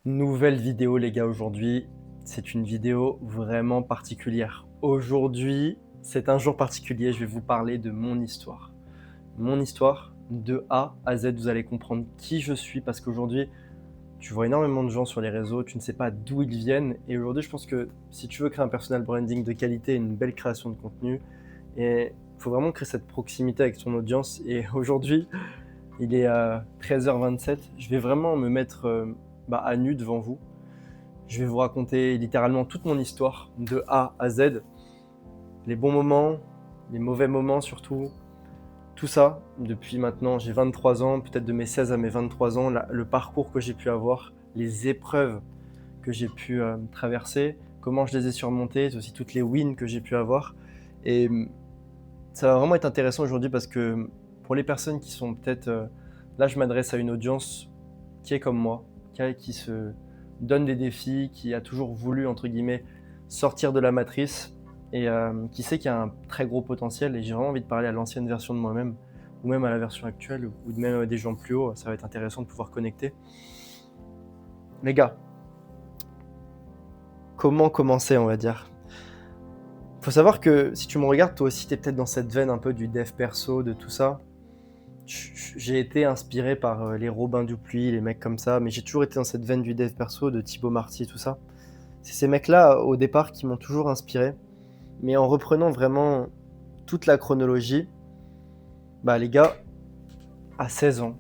Nouvelle vidéo les gars aujourd'hui, c'est une vidéo vraiment particulière. Aujourd'hui, c'est un jour particulier, je vais vous parler de mon histoire. Mon histoire, de A à Z, vous allez comprendre qui je suis parce qu'aujourd'hui, tu vois énormément de gens sur les réseaux, tu ne sais pas d'où ils viennent et aujourd'hui, je pense que si tu veux créer un personal branding de qualité, une belle création de contenu, il faut vraiment créer cette proximité avec ton audience et aujourd'hui, il est 13h27, je vais vraiment me mettre à nu devant vous. Je vais vous raconter littéralement toute mon histoire, de A à Z, les bons moments, les mauvais moments surtout, tout ça depuis maintenant, j'ai 23 ans, peut-être de mes 16 à mes 23 ans, le parcours que j'ai pu avoir, les épreuves que j'ai pu traverser, comment je les ai surmontées, aussi toutes les wins que j'ai pu avoir. Et ça va vraiment être intéressant aujourd'hui parce que pour les personnes qui sont peut-être... là, je m'adresse à une audience qui est comme moi, qui se donne des défis, qui a toujours voulu, entre guillemets, sortir de la matrice et qui sait qu'il y a un très gros potentiel. Et j'ai vraiment envie de parler à l'ancienne version de moi-même, ou même à la version actuelle, ou même à des gens plus hauts. Ça va être intéressant de pouvoir connecter. Les gars, comment commencer, on va dire? Faut savoir que si tu me regardes, toi aussi, tu es peut-être dans cette veine un peu du dev perso, de tout ça. J'ai été inspiré par les Robin Dupuis, les mecs comme ça, mais j'ai toujours été dans cette veine du dev perso, de Thibaut Marty et tout ça. C'est ces mecs-là, au départ, qui m'ont toujours inspiré. Mais en reprenant vraiment toute la chronologie, bah les gars, à 16 ans,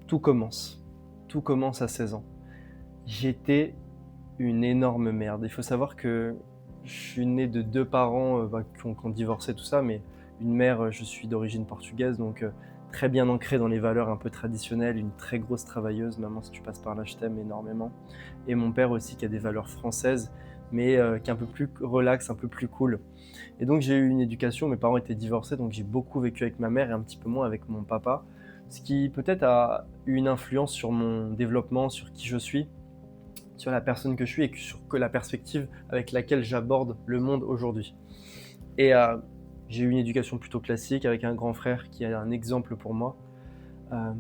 tout commence. Tout commence à 16 ans. J'étais une énorme merde. Il faut savoir que je suis né de deux parents qui ont divorcé, tout ça, mais une mère, je suis d'origine portugaise, donc très bien ancrée dans les valeurs un peu traditionnelles, une très grosse travailleuse. Maman, si tu passes par là, je t'aime énormément. Et mon père aussi, qui a des valeurs françaises, mais qui est un peu plus relax, un peu plus cool. Et donc j'ai eu une éducation, mes parents étaient divorcés, donc j'ai beaucoup vécu avec ma mère et un petit peu moins avec mon papa, ce qui peut-être a eu une influence sur mon développement, sur qui je suis, sur la personne que je suis et sur la perspective avec laquelle j'aborde le monde aujourd'hui. Et j'ai eu une éducation plutôt classique avec un grand frère qui est un exemple pour moi, euh,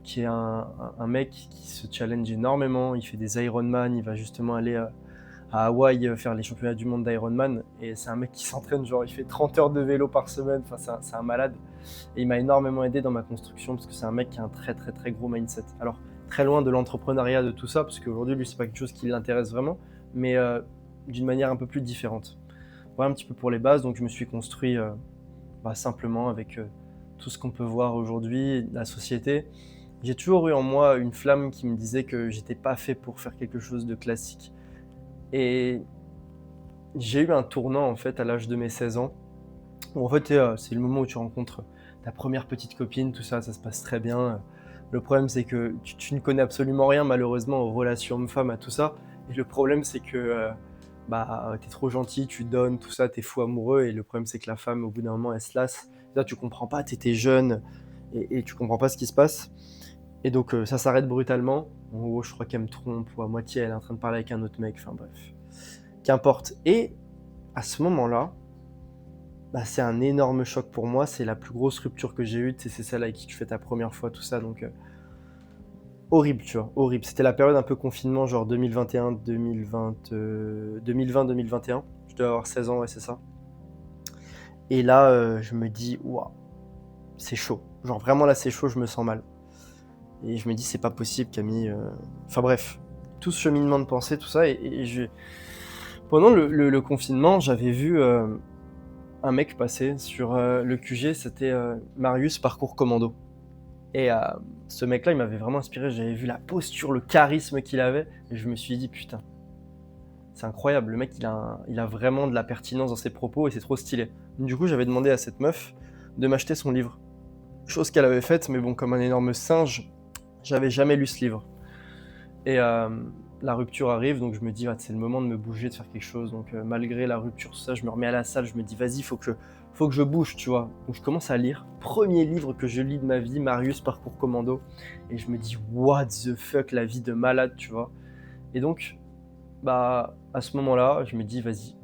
qui est un mec qui se challenge énormément, il fait des Ironman, il va justement aller à Hawaï faire les championnats du monde d'Ironman, et c'est un mec qui s'entraîne, genre il fait 30 heures de vélo par semaine, enfin c'est un malade, et il m'a énormément aidé dans ma construction parce que c'est un mec qui a un très très très gros mindset. Alors très loin de l'entrepreneuriat, de tout ça, parce qu'aujourd'hui lui c'est pas quelque chose qui l'intéresse vraiment, mais d'une manière un peu plus différente. Voilà un petit peu pour les bases, donc je me suis construit simplement avec tout ce qu'on peut voir aujourd'hui, la société. J'ai toujours eu en moi une flamme qui me disait que j'étais pas fait pour faire quelque chose de classique. Et j'ai eu un tournant en fait à l'âge de mes 16 ans, où en fait c'est le moment où tu rencontres ta première petite copine, tout ça, ça se passe très bien. Le problème c'est que tu ne connais absolument rien malheureusement aux relations hommes-femmes, à tout ça. Et le problème c'est que t'es trop gentil, tu donnes, tout ça, t'es fou amoureux. Et le problème c'est que la femme au bout d'un moment elle se lasse. Là tu comprends pas, t'étais jeune et tu comprends pas ce qui se passe. Et donc ça s'arrête brutalement. En gros je crois qu'elle me trompe ou à moitié elle est en train de parler avec un autre mec, enfin bref. Qu'importe. Et à ce moment-là, c'est un énorme choc pour moi. C'est la plus grosse rupture que j'ai eue. C'est celle avec qui tu fais ta première fois, tout ça. Donc, horrible, tu vois, horrible. C'était la période un peu confinement, genre 2021, 2020, 2020-2021. Je dois avoir 16 ans, ouais, c'est ça. Et là, je me dis, waouh, c'est chaud. Genre, vraiment, là, c'est chaud, je me sens mal. Et je me dis, c'est pas possible, Camille. Enfin, bref, tout ce cheminement de pensée, tout ça. Pendant le confinement, j'avais vu un mec passer sur le QG, c'était Marius Parcours Commando. Et ce mec-là, il m'avait vraiment inspiré. J'avais vu la posture, le charisme qu'il avait, et je me suis dit, putain, c'est incroyable. Le mec, il a vraiment de la pertinence dans ses propos, et c'est trop stylé. Du coup, j'avais demandé à cette meuf de m'acheter son livre. Chose qu'elle avait faite, mais bon, comme un énorme singe, j'avais jamais lu ce livre. Et la rupture arrive, donc je me dis, c'est le moment de me bouger, de faire quelque chose. Donc malgré la rupture, tout ça, je me remets à la salle, je me dis, vas-y, faut que je bouge, tu vois. Donc je commence à lire. Premier livre que je lis de ma vie, Marius Parcours Commando. Et je me dis, what the fuck, la vie de malade, tu vois. Et donc, à ce moment-là, je me dis, vas-y,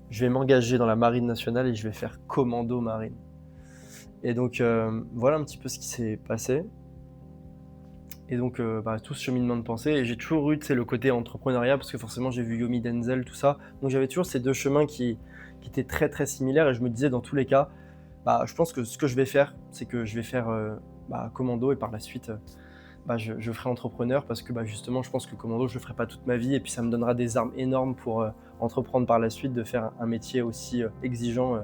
je vais m'engager dans la marine nationale et je vais faire commando marine. Et donc, voilà un petit peu ce qui s'est passé. Et donc, tout ce cheminement de pensée et j'ai toujours eu, tu sais, le côté entrepreneuriat parce que forcément j'ai vu Yomi Denzel, tout ça. Donc j'avais toujours ces 2 chemins qui étaient très, très similaires et je me disais dans tous les cas, je pense que ce que je vais faire, c'est que je vais faire, commando et par la suite, je ferai entrepreneur parce que, justement, je pense que commando, je le ferai pas toute ma vie et puis ça me donnera des armes énormes pour, entreprendre par la suite, de faire un métier aussi, exigeant,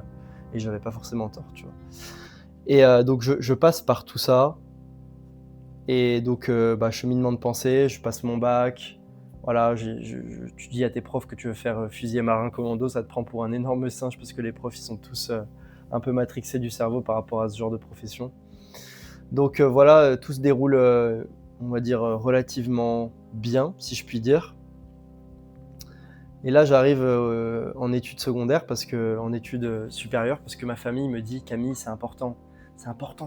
et j'avais pas forcément tort, tu vois? Et donc je passe par tout ça et donc cheminement de pensée, je passe mon bac, voilà, tu dis à tes profs que tu veux faire, fusilier marin commando, ça te prend pour un énorme singe parce que les profs, ils sont tous, un peu matrixés du cerveau par rapport à ce genre de profession. Donc voilà, tout se déroule, on va dire, relativement bien, si je puis dire. Et là, j'arrive, en études secondaires en études, supérieures parce que ma famille me dit: «Camille, c'est important,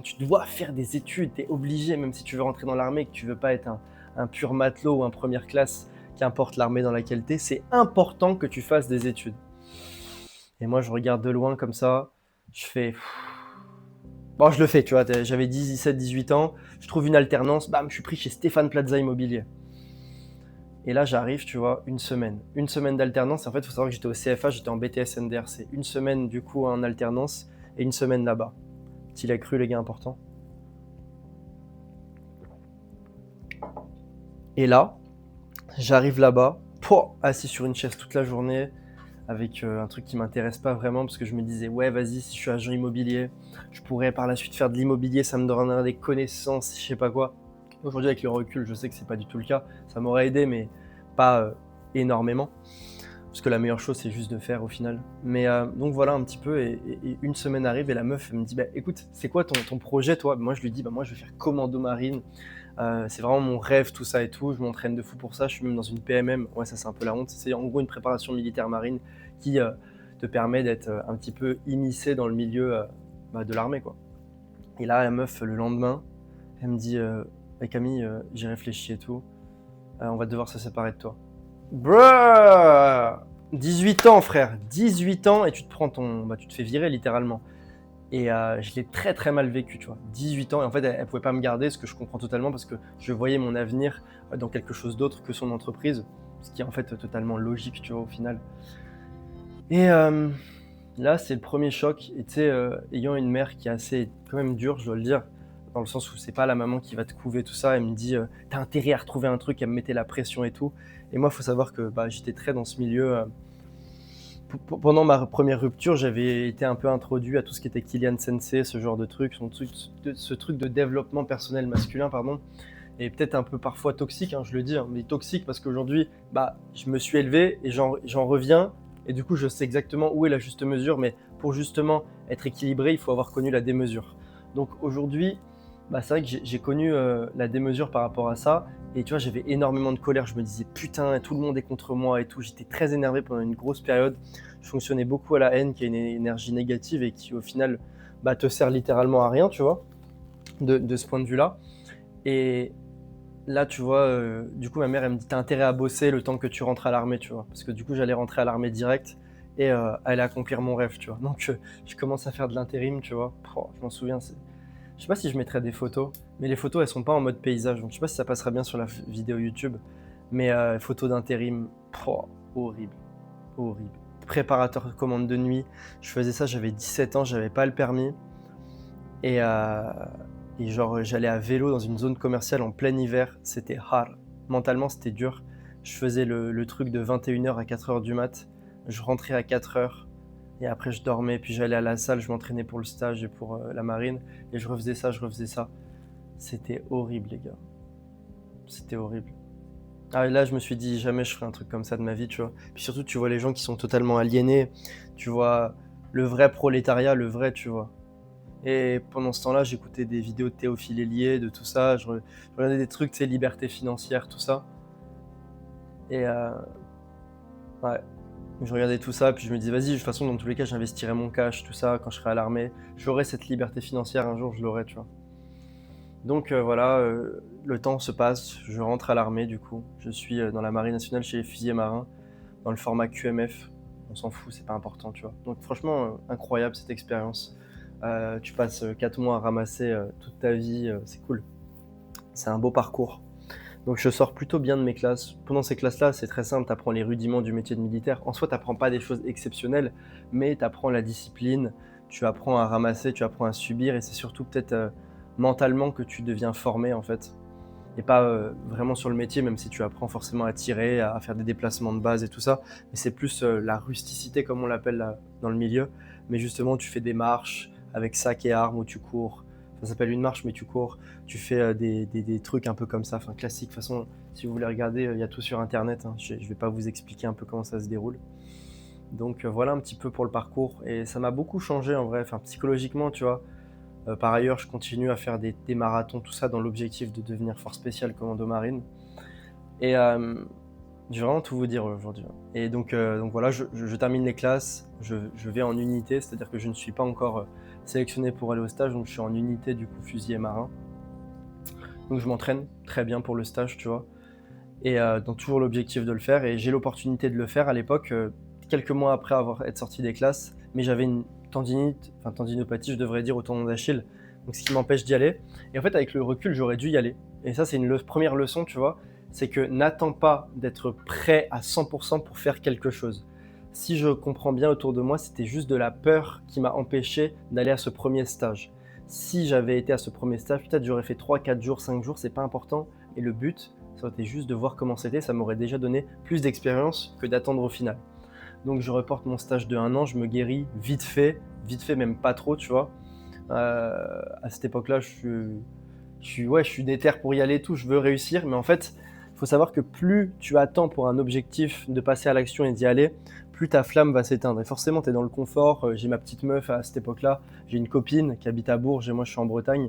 tu dois faire des études, tu es obligé, même si tu veux rentrer dans l'armée et que tu veux pas être un pur matelot ou un première classe, qu'importe l'armée dans laquelle tu es, c'est important que tu fasses des études». Et moi, je regarde de loin comme ça, je fais: bon, je le fais, tu vois? J'avais 17-18 ans, je trouve une alternance, bam, je suis pris chez Stéphane Plaza Immobilier. Et là, j'arrive, tu vois, une semaine. Une semaine d'alternance. En fait, il faut savoir que j'étais au CFA, j'étais en BTS NDRC. Une semaine, du coup, en alternance et une semaine là-bas. T'il a cru, les gars, important. Et là, j'arrive là-bas, assis sur une chaise toute la journée, avec un truc qui m'intéresse pas vraiment, parce que je me disais, ouais, vas-y, si je suis agent immobilier, je pourrais par la suite faire de l'immobilier, ça me donnerait des connaissances, je sais pas quoi. Aujourd'hui, avec le recul, je sais que c'est pas du tout le cas. Ça m'aurait aidé, mais pas énormément. Parce que la meilleure chose, c'est juste de faire au final. Mais donc voilà un petit peu, et une semaine arrive et la meuf elle me dit, écoute, c'est quoi ton projet, toi? Moi, je lui dis, moi, je vais faire commando marine. C'est vraiment mon rêve, tout ça et tout. Je m'entraîne de fou pour ça. Je suis même dans une PMM. Ouais, ça, c'est un peu la honte. C'est en gros une préparation militaire marine qui te permet d'être un petit peu immiscé dans le milieu de l'armée, quoi. Et là, la meuf, le lendemain, elle me dit, Camille, j'ai réfléchi et tout. On va devoir se séparer de toi. Bruh 18 ans, frère, 18 ans et tu te prends tu te fais virer littéralement. Et je l'ai très très mal vécu, tu vois. 18 ans et en fait, elle pouvait pas me garder, ce que je comprends totalement parce que je voyais mon avenir dans quelque chose d'autre que son entreprise, ce qui est en fait totalement logique, tu vois, au final. Et là, c'est le premier choc. Et tu sais, ayant une mère qui est assez quand même dure, je dois le dire, dans le sens où c'est pas la maman qui va te couver tout ça, elle me dit t'as intérêt à retrouver un truc, elle me mettait la pression et tout. Et moi, il faut savoir que j'étais très dans ce milieu. Pendant ma première rupture, j'avais été un peu introduit à tout ce qui était Kylian Sensei, ce genre de truc, ce truc de développement personnel masculin, pardon, et peut-être un peu parfois toxique, hein, je le dis, hein, mais toxique parce qu'aujourd'hui, je me suis élevé et j'en reviens, et du coup, je sais exactement où est la juste mesure, mais pour justement être équilibré, il faut avoir connu la démesure. Donc aujourd'hui, c'est vrai que j'ai connu la démesure par rapport à ça, et tu vois, j'avais énormément de colère, je me disais putain, tout le monde est contre moi et tout, j'étais très énervé pendant une grosse période. Je fonctionnais beaucoup à la haine, qui est une énergie négative et qui au final te sert littéralement à rien, tu vois, de ce point de vue-là. Et là, tu vois, du coup, ma mère, elle me dit, t'as intérêt à bosser le temps que tu rentres à l'armée, tu vois. Parce que du coup, j'allais rentrer à l'armée direct et aller accomplir mon rêve, tu vois. Donc, je commence à faire de l'intérim, tu vois. Je m'en souviens, je sais pas si je mettrais des photos, mais les photos, elles sont pas en mode paysage. Donc, je sais pas si ça passera bien sur la vidéo YouTube. Mais photos d'intérim, horrible, horrible. Préparateur de commande de nuit, je faisais ça, j'avais 17 ans, j'avais pas le permis. Et genre, j'allais à vélo dans une zone commerciale en plein hiver, c'était hard. Mentalement, c'était dur. Je faisais le truc de 21h à 4h du mat. Je rentrais à 4h et après je dormais. Puis j'allais à la salle, je m'entraînais pour le stage et pour la marine. Et je refaisais ça, je refaisais ça. C'était horrible, les gars. C'était horrible. Ah, et là, je me suis dit, jamais je ferai un truc comme ça de ma vie, tu vois. Puis surtout, tu vois les gens qui sont totalement aliénés. Tu vois le vrai prolétariat, le vrai, tu vois. Et pendant ce temps-là, j'écoutais des vidéos de Théophile Hélier, de tout ça. Je regardais des trucs, tu sais, liberté financière, tout ça. Et ouais, je regardais tout ça, puis je me disais, vas-y, de toute façon, dans tous les cas, j'investirai mon cash, tout ça, quand je serai à l'armée. J'aurai cette liberté financière, un jour, je l'aurai, tu vois. Donc voilà, le temps se passe, je rentre à l'armée, du coup. Je suis dans la marine nationale chez les fusiliers marins, dans le format QMF. On s'en fout, c'est pas important, tu vois. Donc franchement, incroyable cette expérience. Tu passes 4 mois à ramasser toute ta vie, c'est cool. C'est un beau parcours. Donc je sors plutôt bien de mes classes. Pendant ces classes-là, c'est très simple, tu apprends les rudiments du métier de militaire. En soi, tu apprends pas des choses exceptionnelles, mais tu apprends la discipline, tu apprends à ramasser, tu apprends à subir, et c'est surtout peut-être mentalement que tu deviens formé en fait. Et pas vraiment sur le métier, même si tu apprends forcément à tirer, à faire des déplacements de base et tout ça. Mais c'est plus la rusticité, comme on l'appelle dans le milieu. Mais justement, tu fais des marches avec sac et armes où tu cours. Ça s'appelle une marche, mais tu cours. Tu fais des trucs un peu comme ça, enfin classique. De toute façon, si vous voulez regarder, il y a tout sur Internet, hein. Je vais pas vous expliquer un peu comment ça se déroule. Donc voilà un petit peu pour le parcours. Et ça m'a beaucoup changé en vrai, enfin psychologiquement, tu vois. Par ailleurs, je continue à faire des marathons, tout ça dans l'objectif de devenir force spéciale commando marine. Et je vais vraiment tout vous dire aujourd'hui. Et donc voilà, je termine les classes, je vais en unité, c'est-à-dire que je ne suis pas encore sélectionné pour aller au stage, donc je suis en unité du coup fusilier marin. Donc je m'entraîne très bien pour le stage, tu vois. Et donc toujours l'objectif de le faire, et j'ai l'opportunité de le faire à l'époque, quelques mois après être sorti des classes, mais j'avais une tendinite, enfin tendinopathie je devrais dire, au tendon d'Achille, donc ce qui m'empêche d'y aller. Et en fait avec le recul j'aurais dû y aller. Et ça c'est une première leçon, tu vois, c'est que n'attends pas d'être prêt à 100% pour faire quelque chose. Si je comprends bien autour de moi, c'était juste de la peur qui m'a empêché d'aller à ce premier stage. Si j'avais été à ce premier stage, peut-être j'aurais fait 3, 4 jours, 5 jours, c'est pas important. Et le but, ça aurait été juste de voir comment c'était, ça m'aurait déjà donné plus d'expérience que d'attendre au final. Donc je reporte mon stage de 1 an, je me guéris vite fait même pas trop, tu vois. À cette époque-là, je suis déter pour y aller et tout, je veux réussir, mais en fait, il faut savoir que plus tu attends pour un objectif de passer à l'action et d'y aller, plus ta flamme va s'éteindre. Et forcément, tu es dans le confort. J'ai ma petite meuf à cette époque-là, j'ai une copine qui habite à Bourges et moi je suis en Bretagne.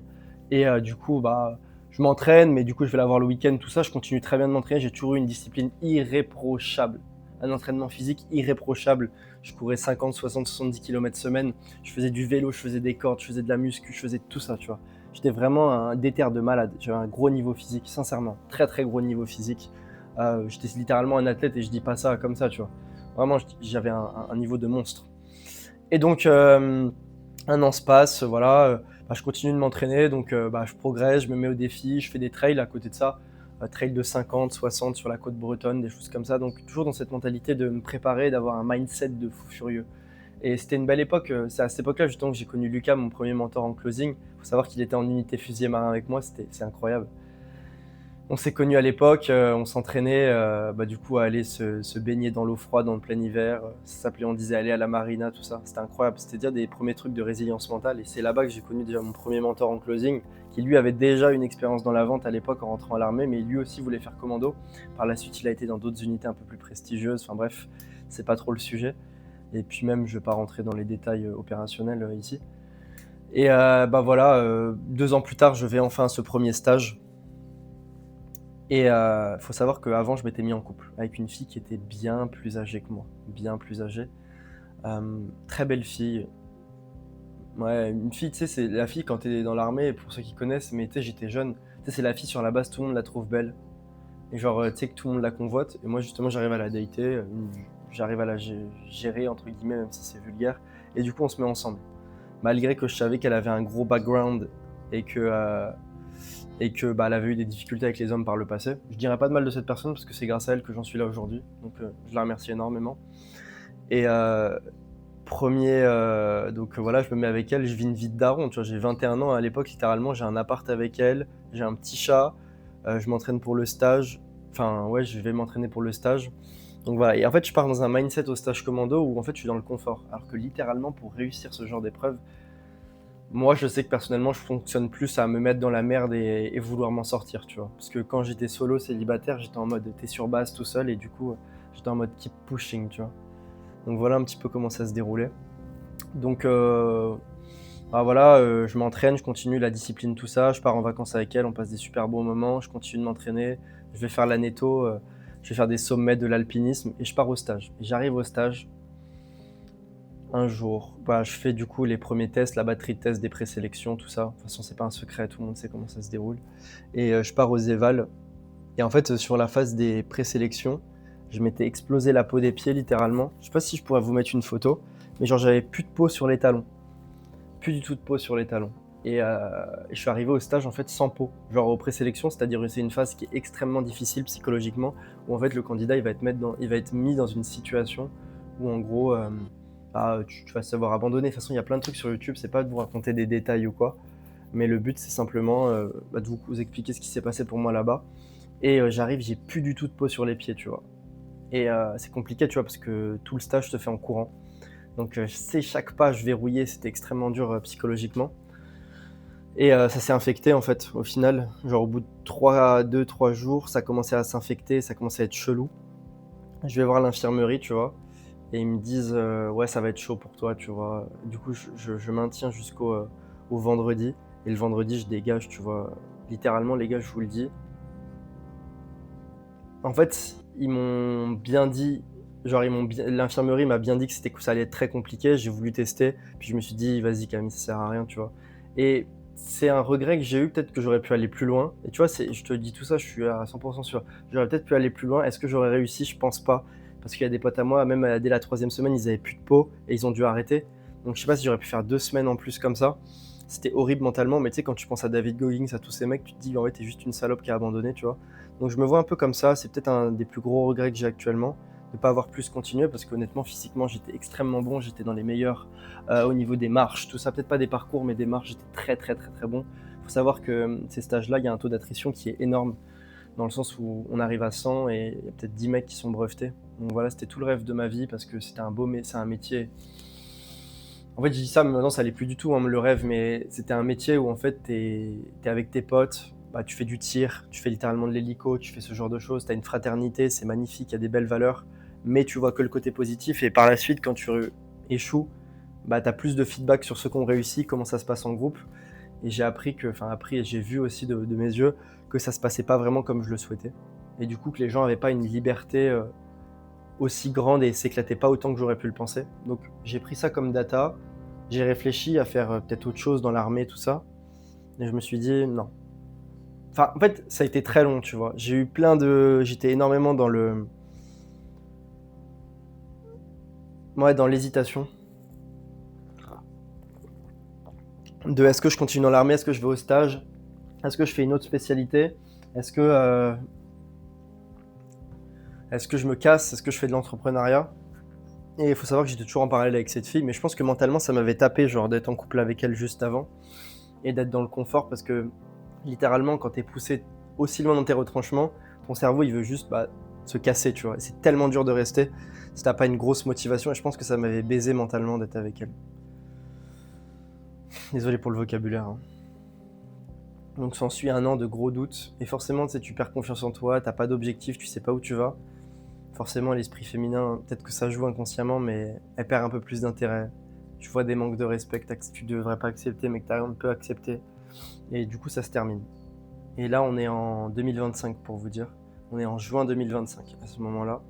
Et du coup, bah, je m'entraîne, mais du coup, je vais la voir le week-end, tout ça. Je continue très bien de m'entraîner. J'ai toujours eu une discipline irréprochable, un entraînement physique irréprochable. Je courais 50, 60, 70 km semaine. Je faisais du vélo, je faisais des cordes, je faisais de la muscu, je faisais tout ça, tu vois. J'étais vraiment un déter de malade. J'avais un gros niveau physique, sincèrement. Très, très gros niveau physique. J'étais littéralement un athlète, et je dis pas ça comme ça, tu vois. Vraiment, j'avais un niveau de monstre. Et donc, 1 an se passe, voilà. Bah, je continue de m'entraîner, donc bah, je progresse, je me mets au défi, je fais des trails à côté de ça. Trails de 50, 60 sur la côte bretonne, des choses comme ça. Donc, toujours dans cette mentalité de me préparer, d'avoir un mindset de fou furieux. Et c'était une belle époque. C'est à cette époque-là justement que j'ai connu Lucas, mon premier mentor en closing. Il faut savoir qu'il était en unité fusilier marin avec moi, c'est incroyable. On s'est connus à l'époque, on s'entraînait bah, du coup à aller se baigner dans l'eau froide en plein hiver. Ça s'appelait, on disait aller à la marina, tout ça. C'était incroyable, c'était déjà des premiers trucs de résilience mentale. Et c'est là-bas que j'ai connu déjà mon premier mentor en closing, qui lui avait déjà une expérience dans la vente à l'époque en rentrant à l'armée, mais lui aussi voulait faire commando. Par la suite, il a été dans d'autres unités un peu plus prestigieuses. Enfin bref, c'est pas trop le sujet. Et puis même, je ne vais pas rentrer dans les détails opérationnels ici. Et bah voilà, 2 ans plus tard, je vais enfin à ce premier stage. Et faut savoir qu'avant, je m'étais mis en couple avec une fille qui était bien plus âgée que moi, bien plus âgée. Très belle fille. Ouais, une fille, tu sais, c'est la fille quand t'es dans l'armée, pour ceux qui connaissent, mais tu sais, j'étais jeune. Tu sais, c'est la fille sur la base, tout le monde la trouve belle. Et genre, tu sais, que tout le monde la convoite. Et moi, justement, j'arrive à la dater, j'arrive à la gérer, entre guillemets, même si c'est vulgaire. Et du coup, on se met ensemble. Malgré que je savais qu'elle avait un gros background et que bah, elle avait eu des difficultés avec les hommes par le passé. Je dirais pas de mal de cette personne parce que c'est grâce à elle que j'en suis là aujourd'hui. Donc je la remercie énormément. Et donc voilà, je me mets avec elle, je vis une vie de daron. Tu vois, j'ai 21 ans à l'époque, littéralement, j'ai un appart avec elle, j'ai un petit chat, je m'entraîne pour le stage. Enfin ouais, je vais m'entraîner pour le stage. Donc voilà, et en fait je pars dans un mindset au stage commando où en fait je suis dans le confort. Alors que littéralement pour réussir ce genre d'épreuve, moi, je sais que personnellement, je fonctionne plus à me mettre dans la merde et vouloir m'en sortir, tu vois. Parce que quand j'étais solo, célibataire, j'étais en mode t'es sur base tout seul et du coup, j'étais en mode keep pushing, tu vois. Donc voilà un petit peu comment ça se déroulait. Donc bah voilà, je m'entraîne, je continue la discipline, tout ça. Je pars en vacances avec elle, on passe des super bons moments. Je continue de m'entraîner. Je vais faire la netto, je vais faire des sommets de l'alpinisme et je pars au stage. Et j'arrive au stage. Un jour, bah, je fais du coup les premiers tests, la batterie de tests des présélections, tout ça. De toute façon, c'est pas un secret, tout le monde sait comment ça se déroule. Et je pars aux évals. Et en fait, sur la phase des présélections, je m'étais explosé la peau des pieds littéralement. Je sais pas si je pourrais vous mettre une photo, mais genre j'avais plus de peau sur les talons. Plus du tout de peau sur les talons. Et je suis arrivé au stage en fait sans pot, genre aux présélections, c'est-à-dire c'est une phase qui est extrêmement difficile psychologiquement, où en fait le candidat il va être mis dans une situation où en gros tu vas savoir abandonner. De toute façon, il y a plein de trucs sur YouTube, c'est pas de vous raconter des détails ou quoi, mais le but c'est simplement de vous expliquer ce qui s'est passé pour moi là-bas. Et j'arrive, j'ai plus du tout de peau sur les pieds, tu vois. Et c'est compliqué, tu vois, parce que tout le stage se fait en courant. Donc je sais, chaque page verrouillée, c'était extrêmement dur psychologiquement. Et ça s'est infecté en fait, au final. Genre au bout de 2-3 jours, ça commençait à s'infecter, ça commençait à être chelou. Je vais voir l'infirmerie, tu vois, et ils me disent ouais, ça va être chaud pour toi, tu vois. Du coup, je maintiens jusqu'au au vendredi. Et le vendredi, je dégage, tu vois. Littéralement, les gars, je vous le dis. En fait, ils m'ont bien dit, genre l'infirmerie m'a bien dit que ça allait être très compliqué. J'ai voulu tester, puis je me suis dit, vas-y Camille, ça sert à rien, tu vois. Et c'est un regret que j'ai eu, peut-être que j'aurais pu aller plus loin. Et tu vois, je te dis tout ça, je suis à 100% sûr. J'aurais peut-être pu aller plus loin. Est-ce que j'aurais réussi? Je pense pas. Parce qu'il y a des potes à moi, même dès la 3e semaine, ils avaient plus de peau et ils ont dû arrêter. Donc je sais pas si j'aurais pu faire 2 semaines en plus comme ça. C'était horrible mentalement, mais tu sais, quand tu penses à David Goggins, à tous ces mecs, tu te dis, en fait, t'es juste une salope qui a abandonné, tu vois. Donc je me vois un peu comme ça, c'est peut-être un des plus gros regrets que j'ai actuellement, de ne pas avoir plus continué, parce qu'honnêtement, physiquement, j'étais extrêmement bon, j'étais dans les meilleurs au niveau des marches, tout ça, peut-être pas des parcours, mais des marches, j'étais très très très très bon. Il faut savoir que ces stages-là, il y a un taux d'attrition qui est énorme, dans le sens où on arrive à 100 et il y a peut-être 10 mecs qui sont brevetés. Donc voilà, c'était tout le rêve de ma vie, parce que c'était c'est un métier. En fait, je dis ça, mais maintenant, ça l'est plus du tout, hein, le rêve, mais c'était un métier où en fait, t'es avec tes potes, bah, tu fais du tir, tu fais littéralement de l'hélico, tu fais ce genre de choses, tu as une fraternité, c'est magnifique, il y a des belles valeurs, mais tu vois que le côté positif, et par la suite, quand tu échoues, bah, tu as plus de feedback sur ceux qui ont réussi, comment ça se passe en groupe, et j'ai appris et j'ai vu aussi de mes yeux que ça se passait pas vraiment comme je le souhaitais, et du coup que les gens avaient pas une liberté aussi grande et s'éclataient pas autant que j'aurais pu le penser. Donc j'ai pris ça comme data, j'ai réfléchi à faire peut-être autre chose dans l'armée, tout ça, et je me suis dit non. Enfin, en fait, ça a été très long, tu vois. J'étais énormément dans l'hésitation. De est-ce que je continue dans l'armée, est-ce que je vais au stage, est-ce que je fais une autre spécialité, est-ce que, euh, est-ce que je me casse, est-ce que je fais de l'entrepreneuriat. Et il faut savoir que j'étais toujours en parallèle avec cette fille, mais je pense que mentalement ça m'avait tapé, genre d'être en couple avec elle juste avant, et d'être dans le confort, parce que littéralement quand t'es poussé aussi loin dans tes retranchements, ton cerveau il veut juste se casser, tu vois. Et c'est tellement dur de rester si t'as pas une grosse motivation, et je pense que ça m'avait baisé mentalement d'être avec elle. Désolé pour le vocabulaire, hein. Donc s'ensuit un an de gros doutes, et forcément tu perds confiance en toi, t'as pas d'objectif, tu sais pas où tu vas. Forcément l'esprit féminin, peut-être que ça joue inconsciemment, mais elle perd un peu plus d'intérêt. Tu vois des manques de respect que tu devrais pas accepter, mais que tu un peu accepté. Et du coup ça se termine. Et là on est en 2025 pour vous dire. On est en juin 2025 à ce moment-là.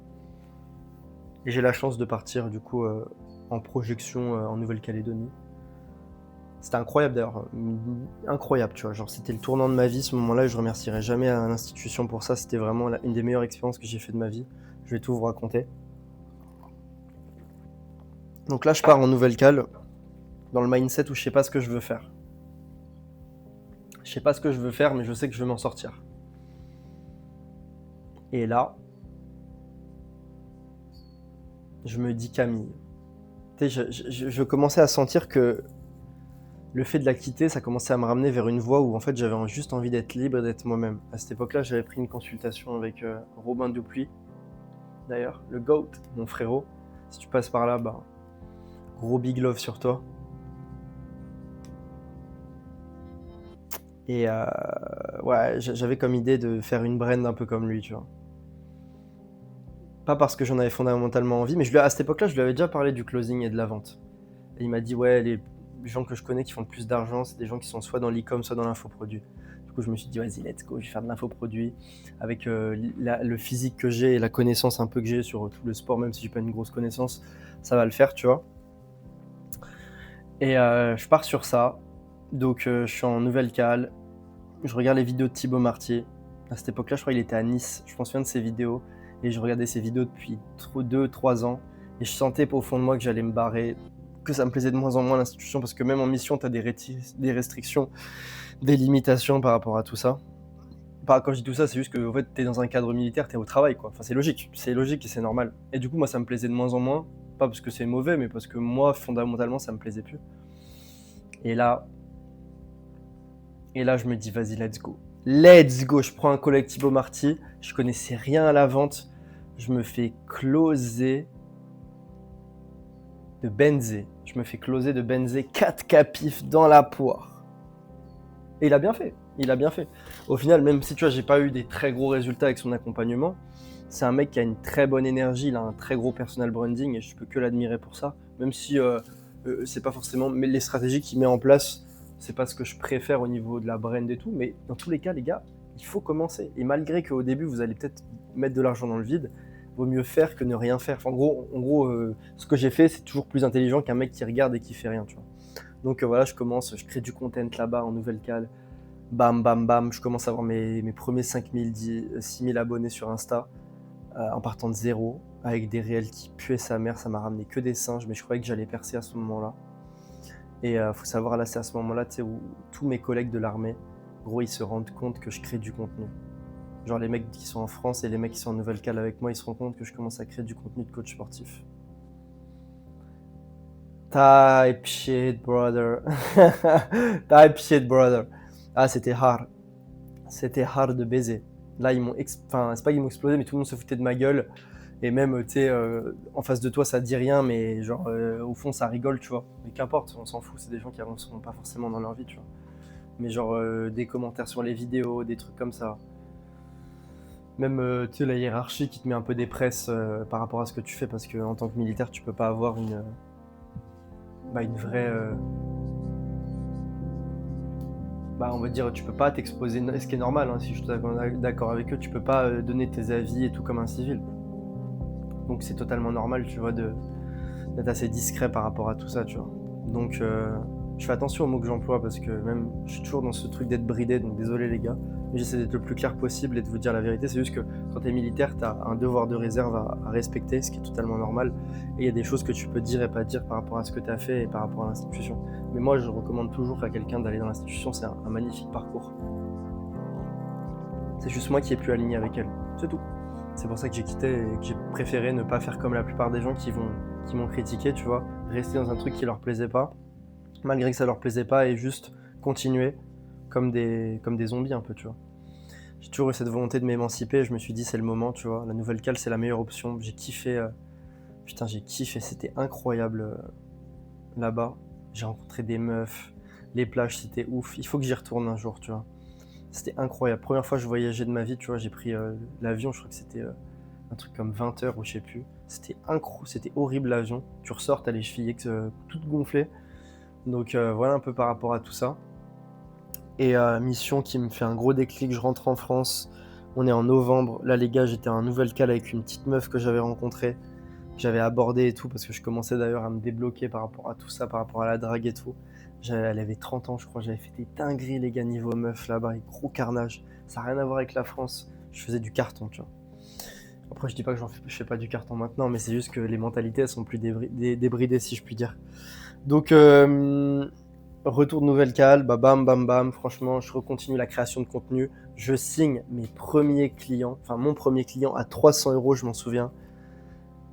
Et j'ai la chance de partir du coup en projection en Nouvelle-Calédonie. C'était incroyable d'ailleurs, incroyable, tu vois, genre c'était le tournant de ma vie ce moment-là, et je remercierai jamais l'institution pour ça, c'était vraiment une des meilleures expériences que j'ai fait de ma vie. Je vais tout vous raconter. Donc là je pars en Nouvelle-Cal, dans le mindset où je sais pas ce que je veux faire. Je sais pas ce que je veux faire, mais je sais que je vais m'en sortir. Et là, je me dis Camille. Tu sais, je commençais à sentir que le fait de la quitter, ça commençait à me ramener vers une voie où en fait j'avais juste envie d'être libre et d'être moi-même. À cette époque-là, j'avais pris une consultation avec Robin Dupuis, d'ailleurs, le GOAT, mon frérot. Si tu passes par là, bah, gros big love sur toi. Et ouais, j'avais comme idée de faire une brand un peu comme lui, tu vois. Pas parce que j'en avais fondamentalement envie, mais à cette époque-là, je lui avais déjà parlé du closing et de la vente. Et il m'a dit, ouais, les gens que je connais qui font le plus d'argent, c'est des gens qui sont soit dans l'e-com, soit dans l'infoproduit. Du coup, je me suis dit, vas-y, let's go, je vais faire de l'infoproduit. Avec le physique que j'ai et la connaissance un peu que j'ai sur tout le sport, même si j'ai pas une grosse connaissance, ça va le faire, tu vois. Et je pars sur ça. Donc, je suis en Nouvelle-Cal. Je regarde les vidéos de Thibaut Martier. À cette époque-là, je crois qu'il était à Nice. Je me souviens de ses vidéos. Et je regardais ses vidéos depuis 2-3 ans. Et je sentais au fond de moi que j'allais me barrer que ça me plaisait de moins en moins l'institution, parce que même en mission, tu as des restrictions, des limitations par rapport à tout ça. Quand je dis tout ça, c'est juste que en fait, tu es dans un cadre militaire, tu es au travail, quoi. Enfin, c'est logique et c'est normal. Et du coup, moi, ça me plaisait de moins en moins, pas parce que c'est mauvais, mais parce que moi, fondamentalement, ça me plaisait plus. Et là, je me dis, vas-y, let's go. Let's go, je prends un Colectivo Marty, je connaissais rien à la vente, je me fais closer de Benzé. 4 capifs dans la poire. Et il a bien fait. Au final, même si tu vois, j'ai pas eu des très gros résultats avec son accompagnement, c'est un mec qui a une très bonne énergie, il a un très gros personal branding et je peux que l'admirer pour ça. Même si c'est pas forcément les stratégies qu'il met en place, c'est pas ce que je préfère au niveau de la brand et tout, mais dans tous les cas, les gars, il faut commencer. Et malgré qu'au début, vous allez peut-être mettre de l'argent dans le vide, vaut mieux faire que ne rien faire. Enfin, en gros, ce que j'ai fait, c'est toujours plus intelligent qu'un mec qui regarde et qui fait rien, tu vois. Donc voilà, je crée du content là-bas en Nouvelle-Cale. Bam, bam, bam, je commence à avoir mes premiers 6000 abonnés sur Insta, en partant de zéro, avec des réels qui puaient sa mère, ça m'a ramené que des singes, mais je croyais que j'allais percer à ce moment-là. Et faut savoir, là, c'est à ce moment-là, tu sais, où tous mes collègues de l'armée, gros, ils se rendent compte que je crée du contenu. Genre les mecs qui sont en France et les mecs qui sont en Nouvelle-Cale avec moi, ils se rendent compte que je commence à créer du contenu de coach sportif. Type shit, brother. Type shit, brother. Ah, c'était hard. C'était hard de baiser. Là, enfin, c'est pas qu'ils m'ont explosé, mais tout le monde se foutait de ma gueule. Et même, tu sais, en face de toi, ça dit rien, mais genre, au fond, ça rigole, tu vois. Mais qu'importe, on s'en fout, c'est des gens qui avanceront pas forcément dans leur vie, tu vois. Mais genre, des commentaires sur les vidéos, des trucs comme ça. Même, tu sais, la hiérarchie qui te met un peu des presses par rapport à ce que tu fais, parce qu'en tant que militaire, tu peux pas avoir une vraie... on va dire, tu peux pas t'exposer, ce qui est normal, hein, si je suis d'accord avec eux, tu peux pas donner tes avis et tout comme un civil. Donc c'est totalement normal, tu vois, d'être assez discret par rapport à tout ça, tu vois. Donc je fais attention aux mots que j'emploie parce que même je suis toujours dans ce truc d'être bridé, donc désolé les gars, mais j'essaie d'être le plus clair possible et de vous dire la vérité. C'est juste que quand t'es militaire, t'as un devoir de réserve à respecter, ce qui est totalement normal, et il y a des choses que tu peux dire et pas dire par rapport à ce que t'as fait et par rapport à l'institution. Mais moi je recommande toujours à quelqu'un d'aller dans l'institution, c'est un magnifique parcours. C'est juste moi qui ai plus aligné avec elle, c'est tout. C'est pour ça que j'ai quitté et que j'ai préféré ne pas faire comme la plupart des gens qui m'ont critiqué, tu vois, rester dans un truc qui leur plaisait pas, malgré que ça leur plaisait pas, et juste continuer comme des zombies un peu, tu vois. J'ai toujours eu cette volonté de m'émanciper et je me suis dit c'est le moment, tu vois. La Nouvelle-Cale, c'est la meilleure option. J'ai kiffé, c'était incroyable là-bas. J'ai rencontré des meufs, les plages c'était ouf. Il faut que j'y retourne un jour, tu vois. C'était incroyable. Première fois que je voyageais de ma vie, tu vois, j'ai pris l'avion, je crois que c'était un truc comme 20 heures ou je sais plus. C'était horrible l'avion. Tu ressors, t'as les chevilles toutes gonflées. Donc voilà un peu par rapport à tout ça. Et mission qui me fait un gros déclic, je rentre en France. On est en novembre. Là les gars, j'étais en Nouvelle-Cale avec une petite meuf que j'avais rencontrée, que j'avais abordée et tout, parce que je commençais d'ailleurs à me débloquer par rapport à tout ça, par rapport à la drague et tout. Elle avait 30 ans, je crois, j'avais fait des dingueries, les gars, niveau meuf là-bas, et gros carnage. Ça n'a rien à voir avec la France, je faisais du carton, tu vois. Après, je dis pas que je fais pas du carton maintenant, mais c'est juste que les mentalités, elles sont plus débridées, si je puis dire. Donc, retour de Nouvelle-Cale, bam, bam, bam, franchement, je recontinue la création de contenu. Je signe mon premier client à 300 €, je m'en souviens.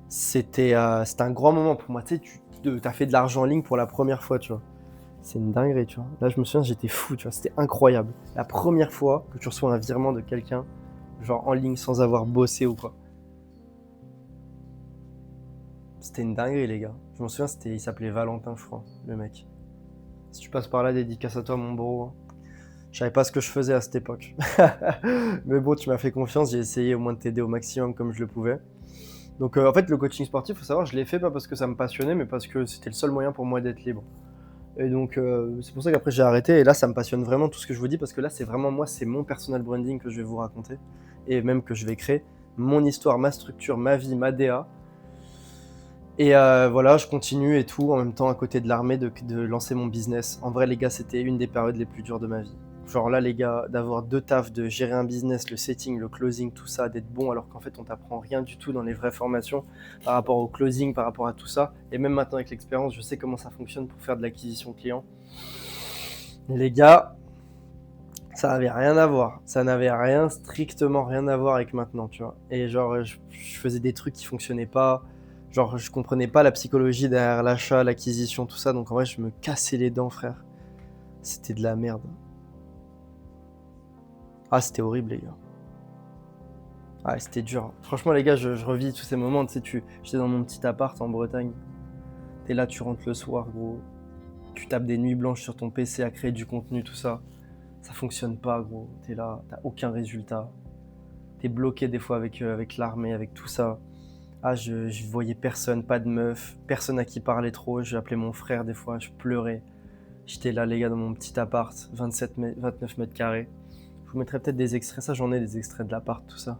C'était un grand moment pour moi, tu sais, t'as fait de l'argent en ligne pour la première fois, tu vois. C'est une dinguerie, tu vois. Là, je me souviens, j'étais fou, tu vois. C'était incroyable. La première fois que tu reçois un virement de quelqu'un, genre en ligne, sans avoir bossé ou quoi. C'était une dinguerie, les gars. Je me souviens, il s'appelait Valentin, je crois, le mec. Si tu passes par là, dédicace à toi, mon bro. Je savais pas ce que je faisais à cette époque. Mais bon, tu m'as fait confiance, j'ai essayé au moins de t'aider au maximum comme je le pouvais. Donc en fait, le coaching sportif, faut savoir, je l'ai fait pas parce que ça me passionnait, mais parce que c'était le seul moyen pour moi d'être libre. Et donc c'est pour ça qu'après j'ai arrêté, et là ça me passionne vraiment tout ce que je vous dis, parce que là c'est vraiment moi, c'est mon personal branding que je vais vous raconter, et même que je vais créer, mon histoire, ma structure, ma vie, ma DA. Et voilà, je continue et tout, en même temps à côté de l'armée, de lancer mon business. En vrai les gars, c'était une des périodes les plus dures de ma vie. Genre là, les gars, d'avoir 2 tafs, de gérer un business, le setting, le closing, tout ça, d'être bon, alors qu'en fait, on t'apprend rien du tout dans les vraies formations par rapport au closing, par rapport à tout ça. Et même maintenant, avec l'expérience, je sais comment ça fonctionne pour faire de l'acquisition client. Les gars, ça avait rien à voir. Ça n'avait rien, strictement rien à voir avec maintenant, tu vois. Et genre, je faisais des trucs qui fonctionnaient pas. Genre, je comprenais pas la psychologie derrière l'achat, l'acquisition, tout ça. Donc en vrai, je me cassais les dents, frère. C'était de la merde. Ah, c'était horrible, les gars. Ah, c'était dur. Franchement, les gars, je revis tous ces moments. Tu sais, j'étais dans mon petit appart en Bretagne. T'es là, tu rentres le soir, gros. Tu tapes des nuits blanches sur ton PC à créer du contenu, tout ça. Ça fonctionne pas, gros. T'es là, t'as aucun résultat. T'es bloqué des fois avec l'armée, avec tout ça. Ah, je voyais personne, pas de meuf, personne à qui parler trop. J'ai appelé mon frère des fois, je pleurais. J'étais là, les gars, dans mon petit appart, 29 mètres carrés. Je vous mettrai peut-être des extraits, ça j'en ai des extraits de l'appart, tout ça.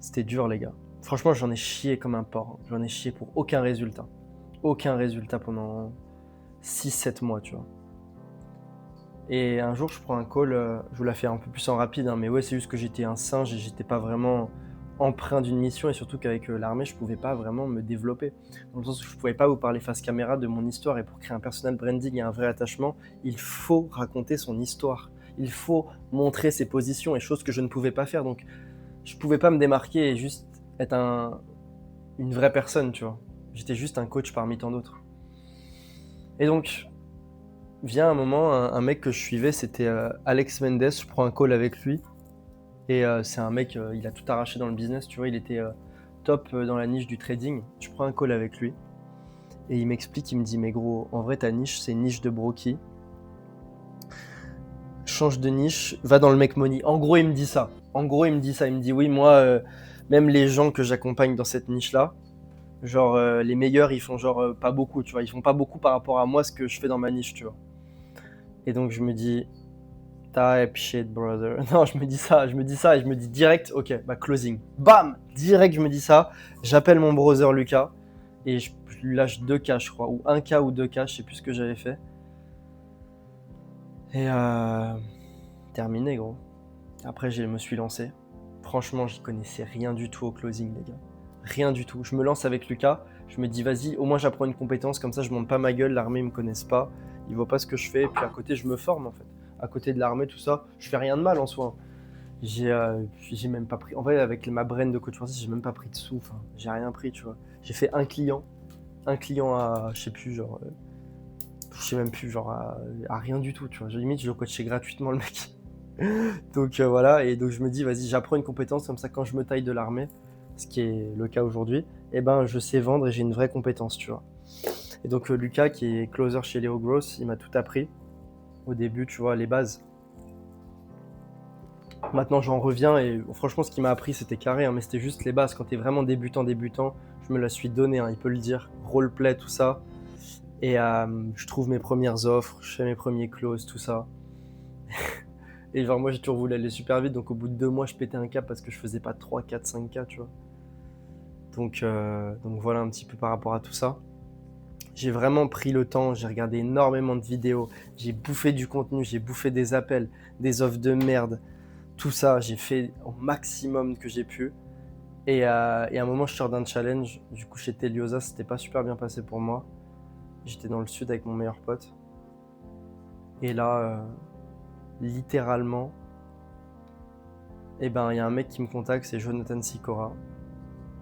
C'était dur, les gars. Franchement, j'en ai chié comme un porc. J'en ai chié pour aucun résultat. Aucun résultat pendant 6-7 mois, tu vois. Et un jour, je prends un call, je vous la fais un peu plus en rapide, hein, mais ouais, c'est juste que j'étais un singe et j'étais pas vraiment emprunt d'une mission, et surtout qu'avec l'armée, je pouvais pas vraiment me développer. Dans le sens où je pouvais pas vous parler face caméra de mon histoire, et pour créer un personal branding et un vrai attachement, il faut raconter son histoire. Il faut montrer ses positions, et choses que je ne pouvais pas faire. Donc, je pouvais pas me démarquer et juste être une vraie personne, tu vois. J'étais juste un coach parmi tant d'autres. Et donc, vient un moment, un mec que je suivais, c'était Alex Mendes, je prends un call avec lui. Et c'est un mec, il a tout arraché dans le business, tu vois, il était top dans la niche du trading. Je prends un call avec lui. Et il m'explique, il me dit, mais gros, en vrai, ta niche, c'est une niche de brokie. Change de niche, va dans le make money. En gros, il me dit ça. Il me dit, oui, moi, même les gens que j'accompagne dans cette niche-là, genre, les meilleurs, ils font genre pas beaucoup, tu vois. Ils font pas beaucoup par rapport à moi, ce que je fais dans ma niche, tu vois. Et donc, je me dis, type shit, brother. Non, je me dis ça et je me dis direct, ok, bah closing. Bam! Direct, je me dis ça. J'appelle mon brother Lucas et je lui lâche 2K, je crois, ou 1K ou 2K, je sais plus ce que j'avais fait. Et terminé, gros. Après, je me suis lancé. Franchement, j'y connaissais rien du tout au closing, les gars. Rien du tout. Je me lance avec Lucas. Je me dis, vas-y, au moins j'apprends une compétence, comme ça je monte pas ma gueule, l'armée, ils me connaissent pas. Ils voient pas ce que je fais. Et puis à côté, je me forme en fait. À côté de l'armée, tout ça, je fais rien de mal en soi. J'ai même pas pris. En vrai, avec ma brain de coach sportif, j'ai même pas pris de sous. Enfin, j'ai rien pris, tu vois. J'ai fait un client à, je sais plus, genre, je sais même plus, genre à rien du tout, tu vois. Limite, je le coachais gratuitement le mec. Donc voilà, et donc je me dis, vas-y, j'apprends une compétence comme ça quand je me taille de l'armée, ce qui est le cas aujourd'hui, et ben je sais vendre et j'ai une vraie compétence, tu vois. Et donc Lucas, qui est closer chez Leo Gross, il m'a tout appris au début, tu vois, les bases. Maintenant j'en reviens et franchement ce qu'il m'a appris c'était carré, hein, mais c'était juste les bases. Quand t'es vraiment débutant, je me la suis donné, hein, il peut le dire, roleplay, tout ça. Et je trouve mes premières offres, je fais mes premiers closes, tout ça. Et genre moi j'ai toujours voulu aller super vite, donc au bout de 2 mois je pétais un cap parce que je faisais pas 3, 4, 5K, tu vois. Donc voilà un petit peu par rapport à tout ça. J'ai vraiment pris le temps, j'ai regardé énormément de vidéos, j'ai bouffé du contenu, j'ai bouffé des appels, des offres de merde, tout ça, j'ai fait au maximum que j'ai pu. Et à un moment je sors d'un challenge, du coup chez Teliosa, c'était pas super bien passé pour moi. J'étais dans le sud avec mon meilleur pote. Et là, littéralement, et ben il y a un mec qui me contacte, c'est Jonathan Sikora.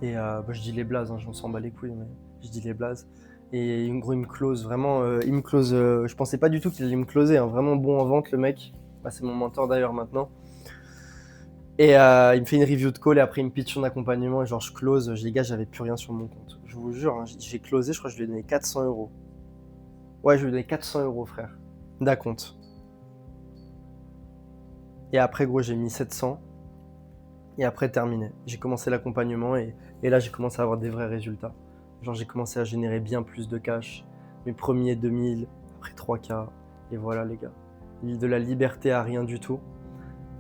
Et bah, je dis les blazes, hein, j'en s'en bats les couilles, mais je dis les blazes. Et en gros, il me close, vraiment, il me close, je pensais pas du tout qu'il allait me closer, hein, vraiment bon en vente le mec. Bah, c'est mon mentor d'ailleurs maintenant. Et il me fait une review de call et après il me pitch son accompagnement et genre je close, les gars, j'avais plus rien sur mon compte. Je vous jure, hein, j'ai closé, je crois que je lui ai donné 400 euros. Ouais, je lui ai donné 400 euros, frère, d'acompte. Et après, gros, j'ai mis 700. Et après, terminé. J'ai commencé l'accompagnement et là, j'ai commencé à avoir des vrais résultats. Genre, j'ai commencé à générer bien plus de cash. Mes premiers 2000, après 3K. Et voilà, les gars. De la liberté à rien du tout.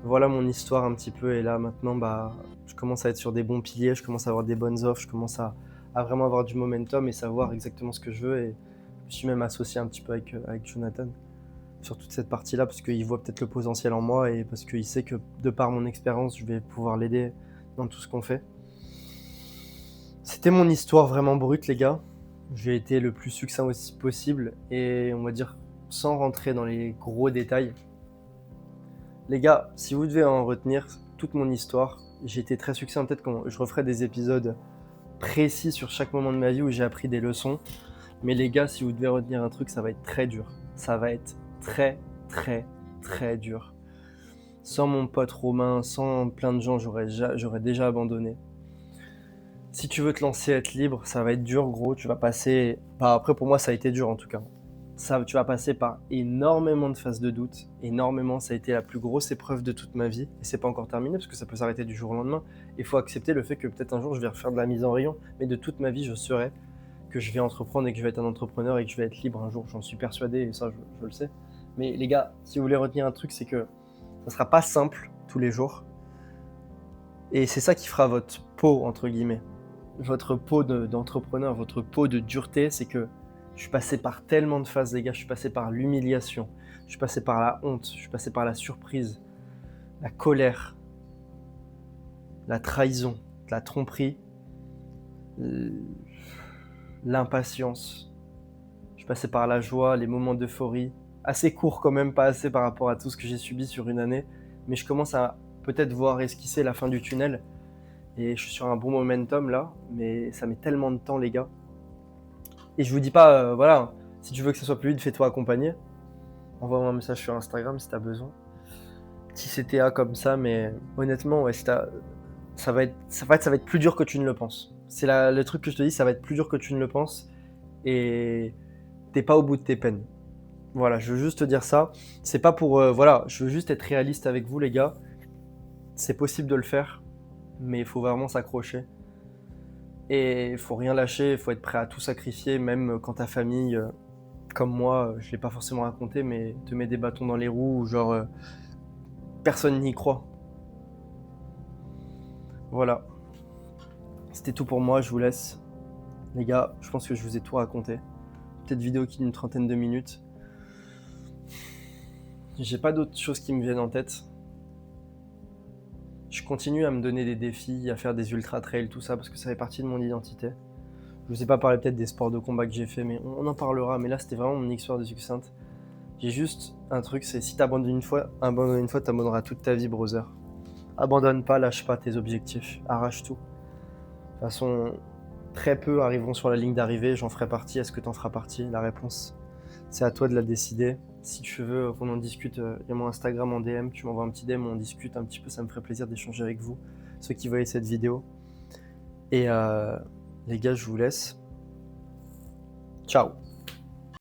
Voilà mon histoire un petit peu. Et là, maintenant, bah, je commence à être sur des bons piliers. Je commence à avoir des bonnes offres. Je commence à vraiment avoir du momentum et savoir exactement ce que je veux. Et je me suis même associé un petit peu avec Jonathan. sur toute cette partie-là, parce qu'il voit peut-être le potentiel en moi et parce qu'il sait que de par mon expérience, je vais pouvoir l'aider dans tout ce qu'on fait. C'était mon histoire vraiment brute, les gars. J'ai été le plus succinct aussi possible et on va dire sans rentrer dans les gros détails. Les gars, si vous devez en retenir toute mon histoire, j'ai été très succinct. Peut-être que je referai des épisodes précis sur chaque moment de ma vie où j'ai appris des leçons. Mais les gars, si vous devez retenir un truc, ça va être très dur. Ça va être très, très, très dur. Sans mon pote Romain, sans plein de gens, j'aurais déjà abandonné. Si tu veux te lancer, être libre, ça va être dur, gros. Tu vas passer... Bah, après, pour moi, ça a été dur, en tout cas. Tu vas passer par énormément de phases de doute. Énormément, ça a été la plus grosse épreuve de toute ma vie. Et c'est pas encore terminé, parce que ça peut s'arrêter du jour au lendemain. Il faut accepter le fait que peut-être un jour, je vais refaire de la mise en rayon. Mais de toute ma vie, je saurai que je vais entreprendre et que je vais être un entrepreneur et que je vais être libre un jour. J'en suis persuadé, et ça, je le sais. Mais les gars, si vous voulez retenir un truc, c'est que ça sera pas simple tous les jours. Et c'est ça qui fera votre peau, entre guillemets. Votre peau d'entrepreneur, votre peau de dureté, c'est que je suis passé par tellement de phases, les gars. Je suis passé par l'humiliation, je suis passé par la honte, je suis passé par la surprise, la colère, la trahison, la tromperie, l'impatience. Je suis passé par la joie, les moments d'euphorie. Assez court quand même, pas assez par rapport à tout ce que j'ai subi sur une année. Mais je commence à peut-être voir esquisser la fin du tunnel. Et je suis sur un bon momentum là, mais ça met tellement de temps, les gars. Et je vous dis pas, voilà, si tu veux que ça soit plus vite, fais-toi accompagner. Envoie-moi un message sur Instagram si t'as besoin. Si c'était A comme ça, mais honnêtement, ouais, ça va être plus dur que tu ne le penses. C'est le truc que je te dis, ça va être plus dur que tu ne le penses. Et t'es pas au bout de tes peines. Voilà, je veux juste te dire ça. C'est pas pour, voilà, je veux juste être réaliste avec vous, les gars. C'est possible de le faire, mais il faut vraiment s'accrocher. Et il faut rien lâcher, il faut être prêt à tout sacrifier, même quand ta famille, comme moi, je l'ai pas forcément raconté, mais te met des bâtons dans les roues, ou genre personne n'y croit. Voilà, c'était tout pour moi, je vous laisse. Les gars, je pense que je vous ai tout raconté. Petite vidéo qui d'une trentaine de minutes. J'ai pas d'autres choses qui me viennent en tête. Je continue à me donner des défis, à faire des ultra trails, tout ça, parce que ça fait partie de mon identité. Je vous ai pas parlé peut-être des sports de combat que j'ai fait, mais on en parlera. Mais là, c'était vraiment mon histoire de succincte. J'ai juste un truc, c'est si t'abandonnes une fois, t'abandonneras toute ta vie, brother. Abandonne pas, lâche pas tes objectifs, arrache tout. De toute façon, très peu arriveront sur la ligne d'arrivée, j'en ferai partie. Est-ce que t'en feras partie? La réponse, c'est à toi de la décider. Si tu veux qu'on en discute, il y a mon Instagram en DM, tu m'envoies un petit DM, on discute un petit peu, ça me ferait plaisir d'échanger avec vous, ceux qui voyaient cette vidéo. Et les gars, je vous laisse. Ciao.